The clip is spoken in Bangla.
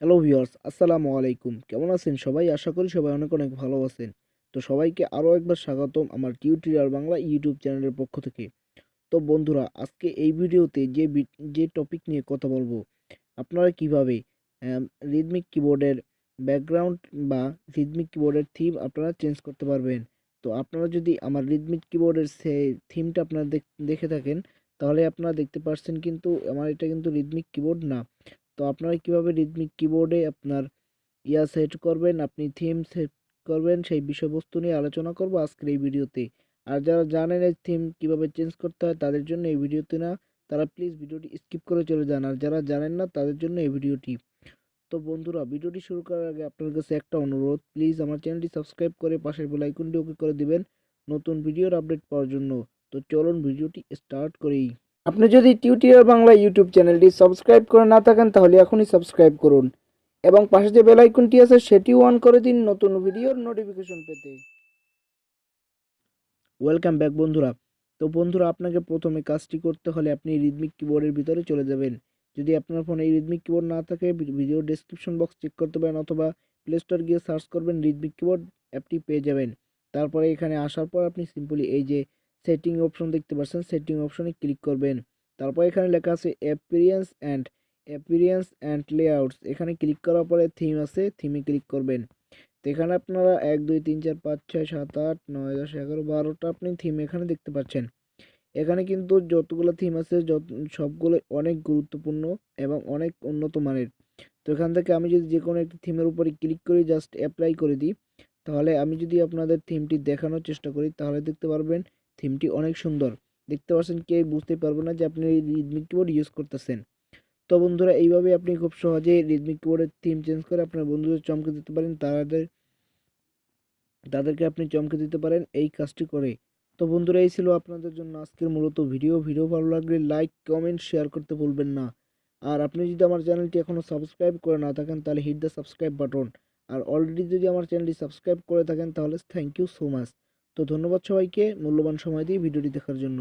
হ্যালো ভিউয়ার্স, আসসালামু আলাইকুম। কেমন আছেন সবাই? আশা করি সবাই অনেক অনেক ভালো আছেন। তো সবাইকে আরও একবার স্বাগতম আমার টিউটোরিয়াল বাংলা ইউটিউব চ্যানেলের পক্ষ থেকে। তো বন্ধুরা, আজকে এই ভিডিওতে যে টপিক নিয়ে কথা বলবো, আপনারা কিভাবে রিদমিক কিবোর্ডের ব্যাকগ্রাউন্ড বা রিদমিক কিবোর্ডের থিম আপনারা চেঞ্জ করতে পারবেন। তো আপনারা যদি আমার রিদমিক কিবোর্ডের সেই থিমটা আপনারা দেখে থাকেন, তাহলে আপনারা দেখতে পাচ্ছেন কিন্তু আমার এটা কিন্তু রিদমিক কিবোর্ড না। তো আপনারা কিভাবে রিদমিক কিবোর্ডে আপনার সেট করবেন, আপনি থিম সেট করবেন, সেই বিষয়বস্তু নিয়ে আলোচনা করব আজকের এই ভিডিওতে। আর যারা জানেন এই থিম কিভাবে চেঞ্জ করতে হয় তাদের জন্য এই ভিডিওতে না, তারা প্লিজ ভিডিওটি স্কিপ করে চলে যান। আর যারা জানেন না তাদের জন্য এই ভিডিওটি। তো বন্ধুরা, ভিডিওটি শুরু করার আগে আপনার কাছে একটা অনুরোধ, প্লিজ আমার চ্যানেলটি সাবস্ক্রাইব করে পাশের বেল আইকনটি ওকে করে দিবেন নতুন ভিডিওর আপডেট পাওয়ার জন্য। তো চলুন ভিডিওটি স্টার্ট করি। আপনি যদি টিউটোরিয়াল বাংলা ইউটিউব চ্যানেলটি সাবস্ক্রাইব করে না থাকেন তাহলে এখনই সাবস্ক্রাইব করুন এবং পাশে যে বেল আইকনটি আছে সেটিও অন করে দিন নতুন ভিডিওর নোটিফিকেশন পেতে। ওয়েলকাম ব্যাক বন্ধুরা। তো বন্ধুরা, আপনাকে প্রথমে কাজটি করতে হলে আপনি রিদমিক কিবোর্ডের ভিতরে চলে যাবেন। যদি আপনার ফোনে এই রিদমিক কিবোর্ড না থাকে, ভিডিও ডেসক্রিপশন বক্স চেক করতে পারেন অথবা প্লে স্টোর গিয়ে সার্চ করবেন, রিদমিক কিবোর্ড অ্যাপটি পেয়ে যাবেন। তারপরে এখানে আসার পর আপনি সিম্পলি এই যে সেটিং অপশন দেখতে পাচ্ছেন, সেটিং অপশনে ক্লিক করবেন। তারপর এখানে লেখা আছে অ্যাপিরিয়েন্স অ্যান্ড লেআউটস, এখানে ক্লিক করার পরে থিম আছে, থিমে ক্লিক করবেন। তো এখানে আপনারা 1 2 3 4 5 6 7 8 9 10 11 12টা আপনি থিম এখানে দেখতে পাচ্ছেন। এখানে কিন্তু যতগুলো থিম আছে সবগুলো অনেক গুরুত্বপূর্ণ এবং অনেক উন্নত মানের। তো এখান থেকে আমি যদি যে কোনো একটি থিমের উপরে ক্লিক করি, জাস্ট অ্যাপ্লাই করে দিই, তাহলে আমি যদি আপনাদের থিমটি দেখানোর চেষ্টা করি তাহলে দেখতে পারবেন থিমটি অনেক সুন্দর। দেখতে পাচ্ছেন, কেউ বুঝতে পারবে না যে আপনি এই রিদমিক কিবোর্ড ইউজ করতেছেন। তো বন্ধুরা, এইভাবে আপনি খুব সহজেই রিদমিক কিবোর্ডের থিম চেঞ্জ করে আপনার বন্ধুদের চমকে দিতে পারেন, তাদেরকে আপনি চমকে দিতে পারেন এই কাজটি করে। তো বন্ধুরা, এই ছিল আপনাদের জন্য আজকের মূলত ভিডিও ভালো লাগলে লাইক কমেন্ট শেয়ার করতে ভুলবেন না। আর আপনি যদি আমার চ্যানেলটি এখনও সাবস্ক্রাইব করে না থাকেন তাহলে হিট দ্য সাবস্ক্রাইব বাটন। আর অলরেডি যদি আমার চ্যানেলটি সাবস্ক্রাইব করে থাকেন তাহলে থ্যাংক ইউ সো মাচ। তো ধন্যবাদ সবাইকে মূল্যবান সময় দিয়ে ভিডিওটি দেখার জন্য।